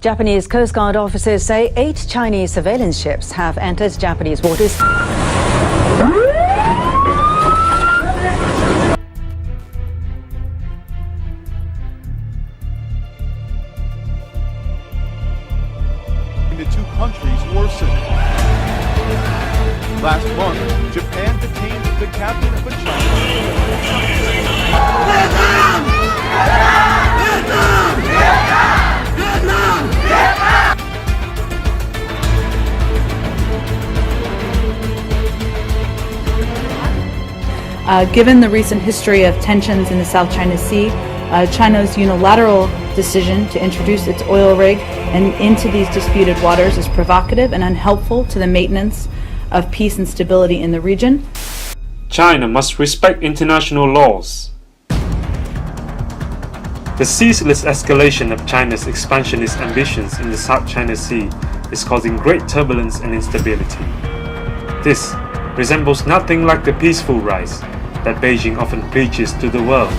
Japanese Coast Guard officers say 8 Chinese surveillance ships have entered Japanese waters. The two countries worsened. Last month, Japan detained the captain of a Given the recent history of tensions in the South China Sea, China's unilateral decision to introduce its oil rig into these disputed waters is provocative and unhelpful to the maintenance of peace and stability in the region. China must respect international laws. The ceaseless escalation of China's expansionist ambitions in the South China Sea is causing great turbulence and instability. This resembles nothing like the peaceful rise that Beijing often preaches to the world.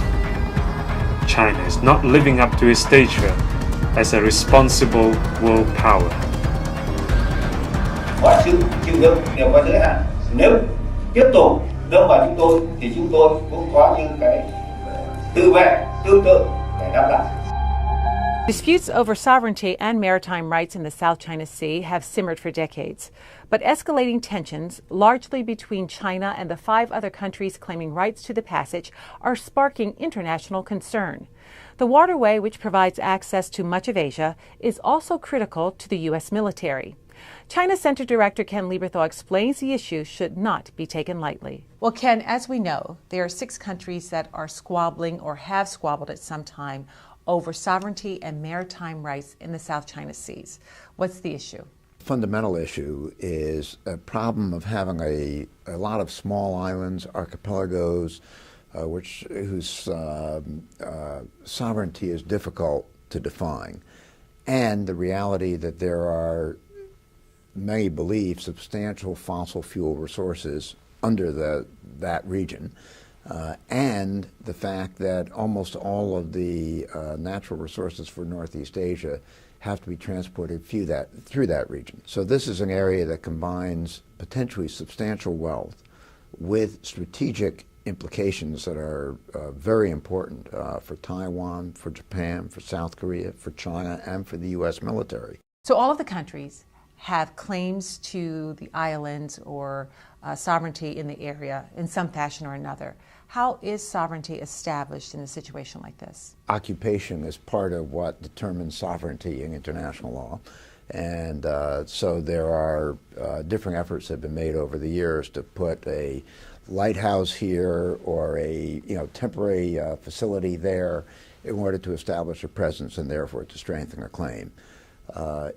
China is not living up to its stature as a responsible world power. Mọi sự chịu đựng đều có giới hạn. Nếu tiếp tục đâm vào chúng tôi thì chúng tôi cũng có những cái tự vệ tương tự để đáp lại. Disputes over sovereignty and maritime rights in the South China Sea have simmered for decades, but escalating tensions, largely between China and the 5 other countries claiming rights to the passage, are sparking international concern. The waterway, which provides access to much of Asia, is also critical to the U.S. military. China Center Director Ken Lieberthal explains the issue should not be taken lightly. Well, Ken, as we know, there are 6 countries that are squabbling or have squabbled at some time over sovereignty and maritime rights in the South China Seas. What's the issue? Fundamental issue is a problem of having a lot of small islands, archipelagos, whose sovereignty is difficult to define, and the reality that there are, many believe, substantial fossil fuel resources under that region. And the fact that almost all of the natural resources for Northeast Asia have to be transported through that region. So this is an area that combines potentially substantial wealth with strategic implications that are very important for Taiwan, for Japan, for South Korea, for China, and for the U.S. military. So all of the countries have claims to the islands or sovereignty in the area in some fashion or another. How is sovereignty established in a situation like this? Occupation is part of what determines sovereignty in international law. And so there are different efforts that have been made over the years to put a lighthouse here or a temporary facility there in order to establish a presence and therefore to strengthen a claim.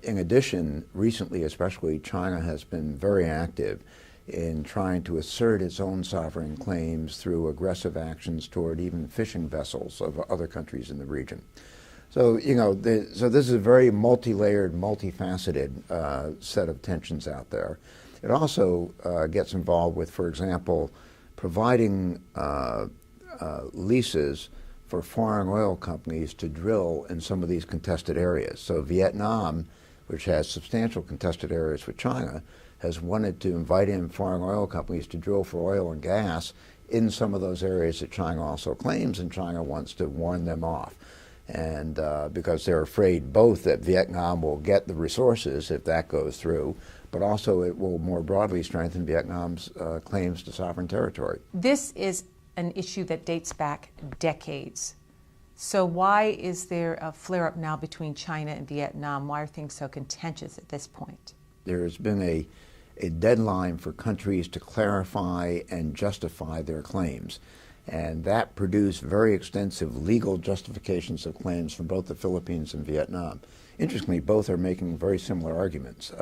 In addition, recently especially, China has been very active in trying to assert its own sovereign claims through aggressive actions toward even fishing vessels of other countries in the region. So, so this is a very multi-layered, multifaceted set of tensions out there. It also gets involved with, for example, providing leases for foreign oil companies to drill in some of these contested areas. So Vietnam, which has substantial contested areas with China, has wanted to invite in foreign oil companies to drill for oil and gas in some of those areas that China also claims, and China wants to warn them off. And because they're afraid both that Vietnam will get the resources if that goes through, but also it will more broadly strengthen Vietnam's claims to sovereign territory. This is an issue that dates back decades. So why is there a flare-up now between China and Vietnam? Why are things so contentious at this point? There has been a deadline for countries to clarify and justify their claims. And that produced very extensive legal justifications of claims from both the Philippines and Vietnam. Interestingly, both are making very similar arguments.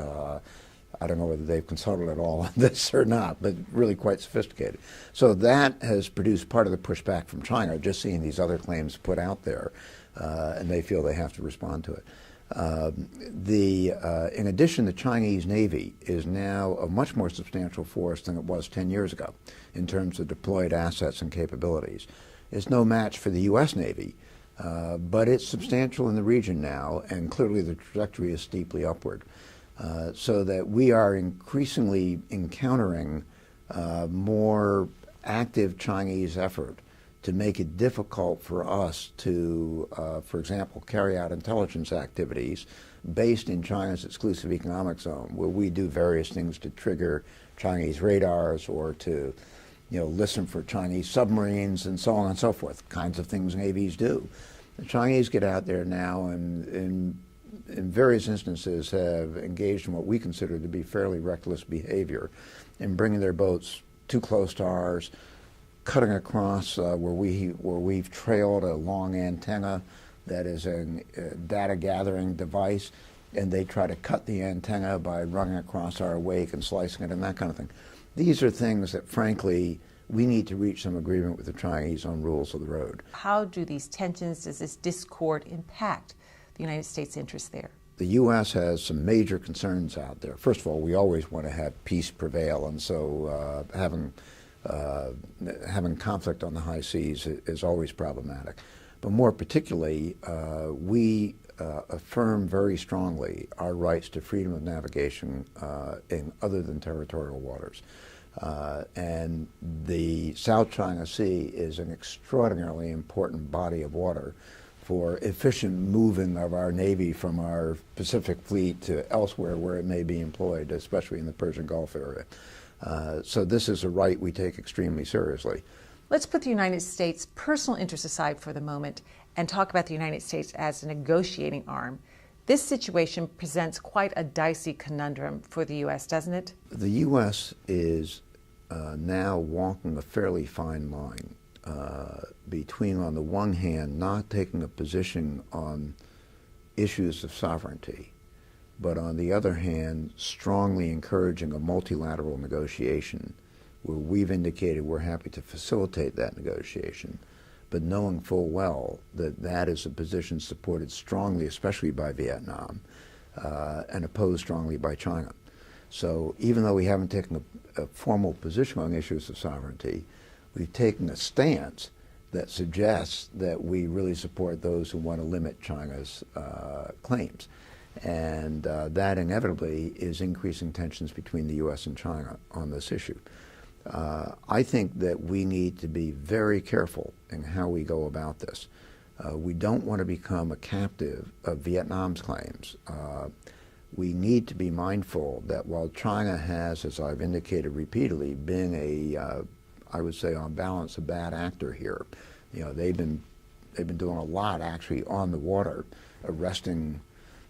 I don't know whether they've consulted at all on this or not, but really quite sophisticated. So that has produced part of the pushback from China, just seeing these other claims put out there, and they feel they have to respond to it. In addition, the Chinese Navy is now a much more substantial force than it was 10 years ago in terms of deployed assets and capabilities. It's no match for the U.S. Navy, But it's substantial in the region now, and clearly the trajectory is steeply upward. So that we are increasingly encountering more active Chinese effort to make it difficult for us to, for example, carry out intelligence activities based in China's exclusive economic zone, where we do various things to trigger Chinese radars or to, listen for Chinese submarines and so on and so forth, kinds of things navies do. The Chinese get out there now and in various instances have engaged in what we consider to be fairly reckless behavior in bringing their boats too close to ours, cutting across where we've trailed a long antenna that is a data gathering device, and they try to cut the antenna by running across our wake and slicing it and that kind of thing. These are things that, frankly, we need to reach some agreement with the Chinese on rules of the road. How do these tensions, does this discord impact the United States' interests there? The U.S. has some major concerns out there. First of all, we always want to have peace prevail, and so having conflict on the high seas is always problematic. But more particularly, we affirm very strongly our rights to freedom of navigation in other than territorial waters. And the South China Sea is an extraordinarily important body of water for efficient moving of our Navy from our Pacific Fleet to elsewhere where it may be employed, especially in the Persian Gulf area. So this is a right we take extremely seriously. Let's put the United States' personal interests aside for the moment and talk about the United States as a negotiating arm. This situation presents quite a dicey conundrum for the U.S., doesn't it? The U.S. is now walking a fairly fine line between, on the one hand, not taking a position on issues of sovereignty, but on the other hand, strongly encouraging a multilateral negotiation where we've indicated we're happy to facilitate that negotiation, but knowing full well that that is a position supported strongly, especially by Vietnam, and opposed strongly by China. So even though we haven't taken a formal position on issues of sovereignty, we've taken a stance that suggests that we really support those who want to limit China's claims. And that inevitably is increasing tensions between the U.S. and China on this issue. I think that we need to be very careful in how we go about this. We don't want to become a captive of Vietnam's claims. We need to be mindful that while China has, as I've indicated repeatedly, been I would say on balance, a bad actor here. They've been doing a lot actually on the water, arresting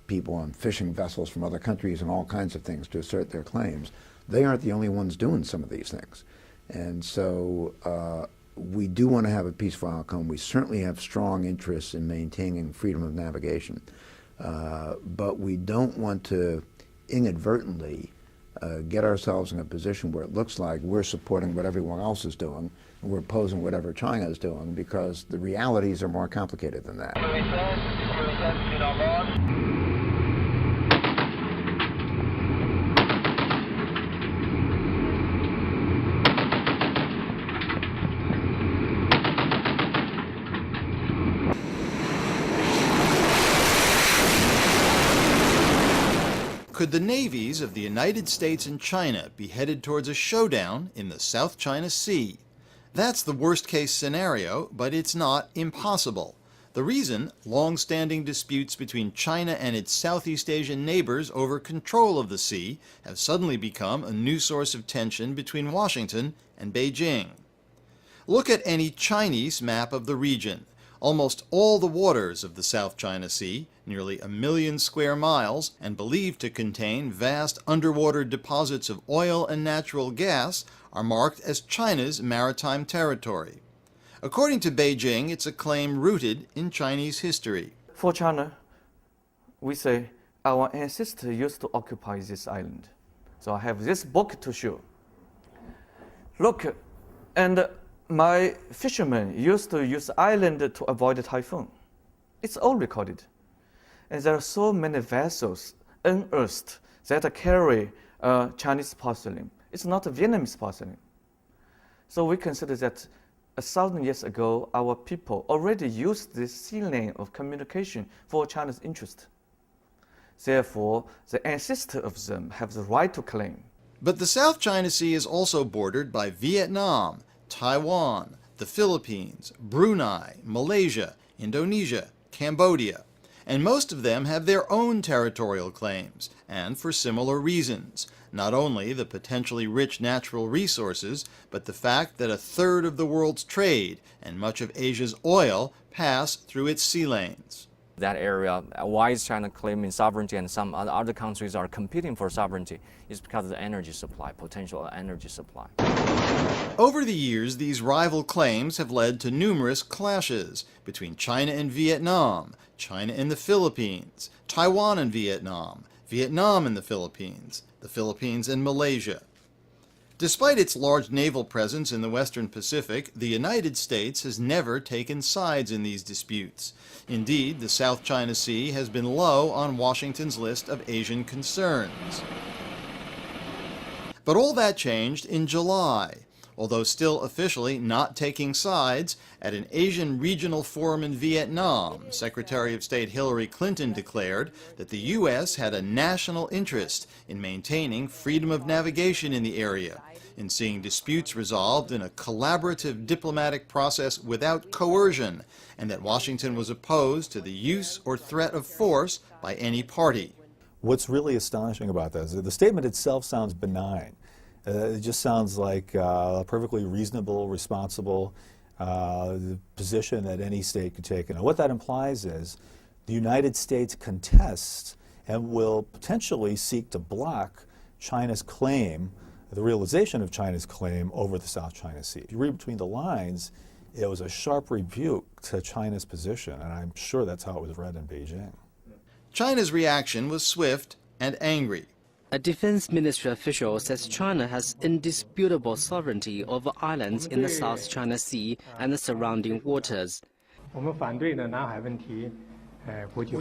people on fishing vessels from other countries and all kinds of things to assert their claims. They aren't the only ones doing some of these things. And so we do want to have a peaceful outcome. We certainly have strong interests in maintaining freedom of navigation. But we don't want to inadvertently get ourselves in a position where it looks like we're supporting what everyone else is doing and we're opposing whatever China is doing, because the realities are more complicated than that. Could the navies of the United States and China be headed towards a showdown in the South China Sea? That's the worst-case scenario, but it's not impossible. The reason? Long-standing disputes between China and its Southeast Asian neighbors over control of the sea have suddenly become a new source of tension between Washington and Beijing. Look at any Chinese map of the region. Almost all the waters of the South China Sea, nearly 1 million square miles, and believed to contain vast underwater deposits of oil and natural gas, are marked as China's maritime territory. According to Beijing, it's a claim rooted in Chinese history. For China, we say our ancestors used to occupy this island. So I have this book to show. Look, and my fishermen used to use the island to avoid a typhoon. It's all recorded. And there are so many vessels unearthed that carry Chinese porcelain. It's not Vietnamese porcelain. So we consider that 1,000 years ago, our people already used this sea lane of communication for China's interest. Therefore, the ancestors of them have the right to claim. But the South China Sea is also bordered by Vietnam, Taiwan, the Philippines, Brunei, Malaysia, Indonesia, Cambodia, and most of them have their own territorial claims, and for similar reasons. Not only the potentially rich natural resources, but the fact that a third of the world's trade and much of Asia's oil pass through its sea lanes. That area, why is China claiming sovereignty and some other countries are competing for sovereignty, is because of the energy supply, potential energy supply. Over the years, these rival claims have led to numerous clashes between China and Vietnam, China and the Philippines, Taiwan and Vietnam, Vietnam and the Philippines and Malaysia. Despite its large naval presence in the Western Pacific, the United States has never taken sides in these disputes. Indeed, the South China Sea has been low on Washington's list of Asian concerns. But all that changed in July. Although still officially not taking sides, at an Asian regional forum in Vietnam, Secretary of State Hillary Clinton declared that the U.S. had a national interest in maintaining freedom of navigation in the area, in seeing disputes resolved in a collaborative diplomatic process without coercion, and that Washington was opposed to the use or threat of force by any party. What's really astonishing about this, the statement itself sounds benign. It just sounds like a perfectly reasonable, responsible position that any state could take. And what that implies is the United States contests and will potentially seek to block China's claim, the realization of China's claim over the South China Sea. If you read between the lines, it was a sharp rebuke to China's position, and I'm sure that's how it was read in Beijing. China's reaction was swift and angry. A defense ministry official says China has indisputable sovereignty over islands in the South China Sea and the surrounding waters. We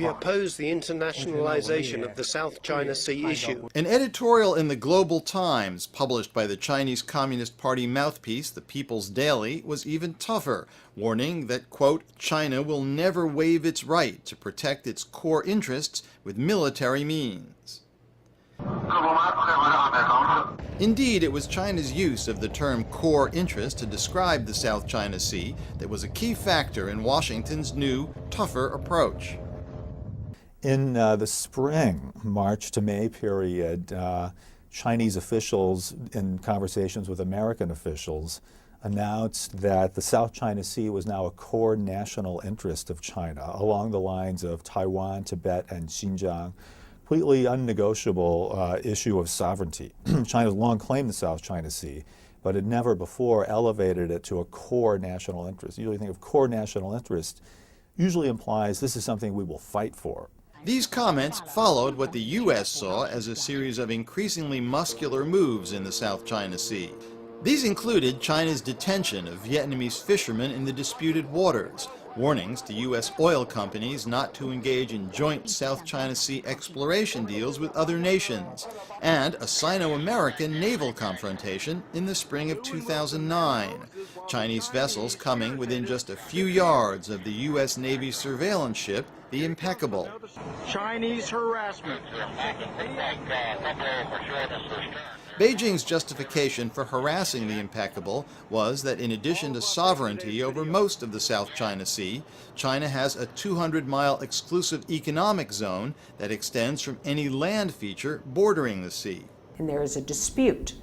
oppose the internationalization of the South China Sea issue. An editorial in the Global Times, published by the Chinese Communist Party mouthpiece, the People's Daily, was even tougher, warning that, quote, China will never waive its right to protect its core interests with military means. Indeed, it was China's use of the term core interest to describe the South China Sea that was a key factor in Washington's new, tougher approach. In the spring, March to May period, Chinese officials, in conversations with American officials, announced that the South China Sea was now a core national interest of China, along the lines of Taiwan, Tibet, and Xinjiang. Completely unnegotiable issue of sovereignty. China's long claimed the South China Sea, but it never before elevated it to a core national interest. You usually think of core national interest, usually implies this is something we will fight for. These comments followed what the U.S. saw as a series of increasingly muscular moves in the South China Sea. These included China's detention of Vietnamese fishermen in the disputed waters, warnings to U.S. oil companies not to engage in joint South China Sea exploration deals with other nations, and a Sino-American naval confrontation in the spring of 2009. Chinese vessels coming within just a few yards of the U.S. Navy surveillance ship, the Impeccable. Chinese harassment. Beijing's justification for harassing the Impeccable was that in addition to sovereignty over most of the South China Sea, China has a 200-mile exclusive economic zone that extends from any land feature bordering the sea. And there is a dispute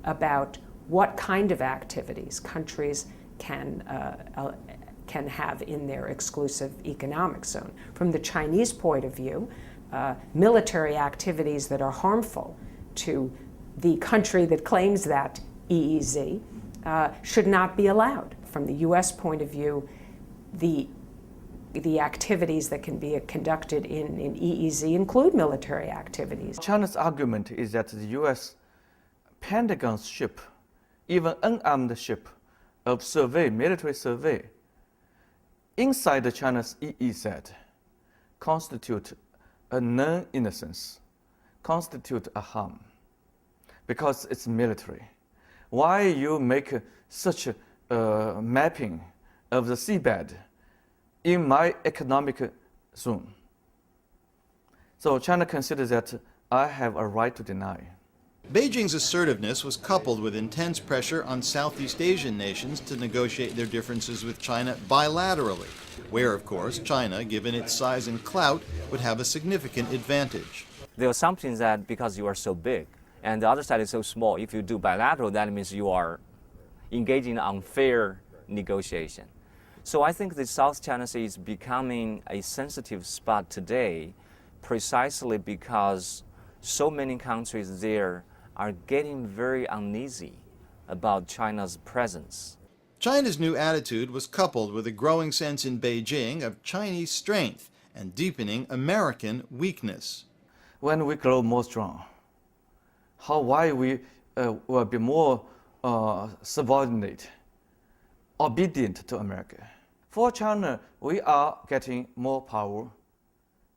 about what kind of activities countries can have in their exclusive economic zone. From the Chinese point of view, military activities that are harmful to the country that claims that EEZ should not be allowed. From the U.S. point of view, the activities that can be conducted in EEZ include military activities. China's argument is that the U.S. Pentagon's ship, even unarmed ship of military survey, inside the China's EEZ constitute a non-innocence, constitute a harm, because it's military. Why you make such mapping of the seabed in my economic zone. So China considers that I have a right to deny. Beijing's assertiveness was coupled with intense pressure on Southeast Asian nations to negotiate their differences with China bilaterally, where, of course, China, given its size and clout, would have a significant advantage. The assumption is that because you are so big and the other side is so small, if you do bilateral, that means you are engaging in unfair negotiation. So I think the South China Sea is becoming a sensitive spot today precisely because so many countries there are getting very uneasy about China's presence. China's new attitude was coupled with a growing sense in Beijing of Chinese strength and deepening American weakness. When we grow more strong, why we will be more subordinate, obedient to America. For China, we are getting more power.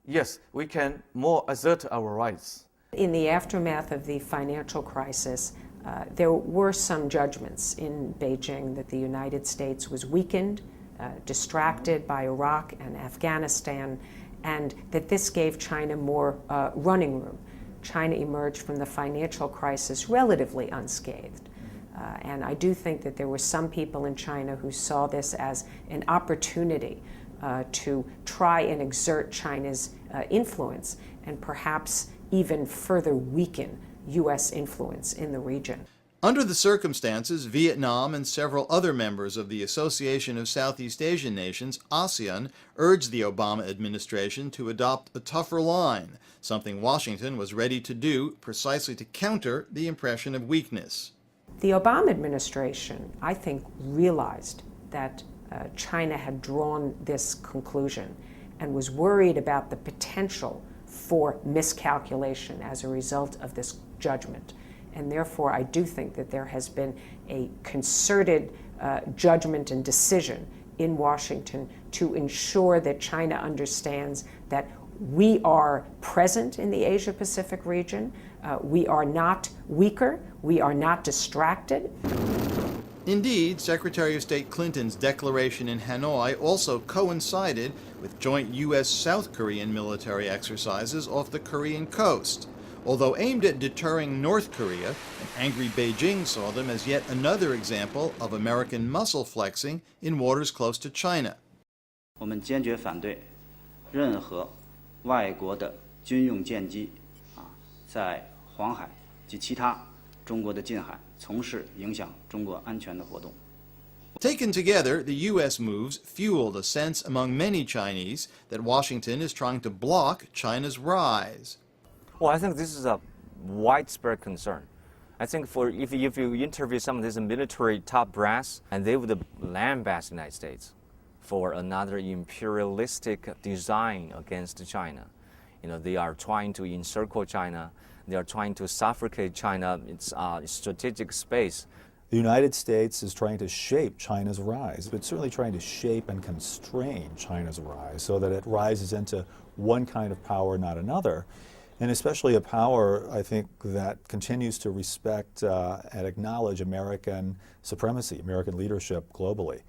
Yes, we can more assert our rights. In the aftermath of the financial crisis, there were some judgments in Beijing that the United States was weakened, distracted by Iraq and Afghanistan, and that this gave China more running room. China emerged from the financial crisis relatively unscathed. And I do think that there were some people in China who saw this as an opportunity to try and exert China's influence and perhaps even further weaken U.S. influence in the region. Under the circumstances, Vietnam and several other members of the Association of Southeast Asian Nations, ASEAN, urged the Obama administration to adopt a tougher line, something Washington was ready to do precisely to counter the impression of weakness. The Obama administration, I think, realized that China had drawn this conclusion and was worried about the potential for miscalculation as a result of this judgment. And therefore, I do think that there has been a concerted judgment and decision in Washington to ensure that China understands that we are present in the Asia-Pacific region. We are not weaker. We are not distracted. Indeed, Secretary of State Clinton's declaration in Hanoi also coincided with joint U.S.-South Korean military exercises off the Korean coast. Although aimed at deterring North Korea, an angry Beijing saw them as yet another example of American muscle flexing in waters close to China. 我们坚决反对任何外国的军用舰机在黄海及其他中国的近海从事影响中国安全的活动。 Taken together, the U.S. moves fueled a sense among many Chinese that Washington is trying to block China's rise. Well, I think this is a widespread concern. I think if you interview some of these military top brass, and they would lambast the United States for another imperialistic design against China. You know, they are trying to encircle China. They are trying to suffocate China, its strategic space. The United States is trying to shape China's rise, but certainly trying to shape and constrain China's rise so that it rises into one kind of power, not another. And especially a power, I think, that continues to respect and acknowledge American supremacy, American leadership globally.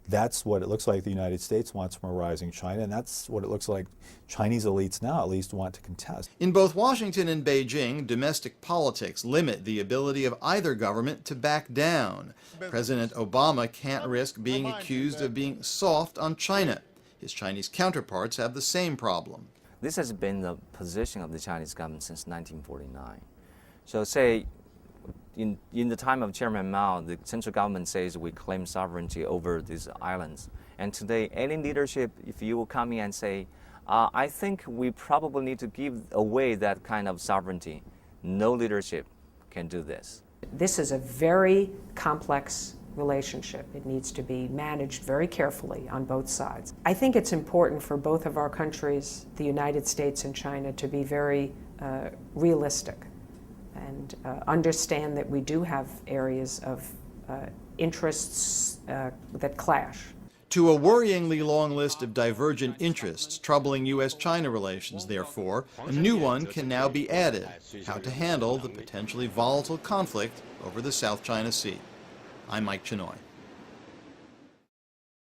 That's what it looks like the United States wants from a rising China, and that's what it looks like Chinese elites now at least want to contest. In both Washington and Beijing, domestic politics limit the ability of either government to back down. President Obama can't risk being accused of being soft on China. His Chinese counterparts have the same problem. This has been the position of the Chinese government since 1949. So say, in the time of Chairman Mao, the central government says we claim sovereignty over these islands. And today, any leadership, if you will come in and say, I think we probably need to give away that kind of sovereignty, no leadership can do this. This is a very complex relationship. It needs to be managed very carefully on both sides. I think it's important for both of our countries, the United States and China, to be very realistic and understand that we do have areas of interests that clash. To a worryingly long list of divergent interests troubling U.S.-China relations, therefore, a new one can now be added: how to handle the potentially volatile conflict over the South China Sea. I'm Mike Chinoy.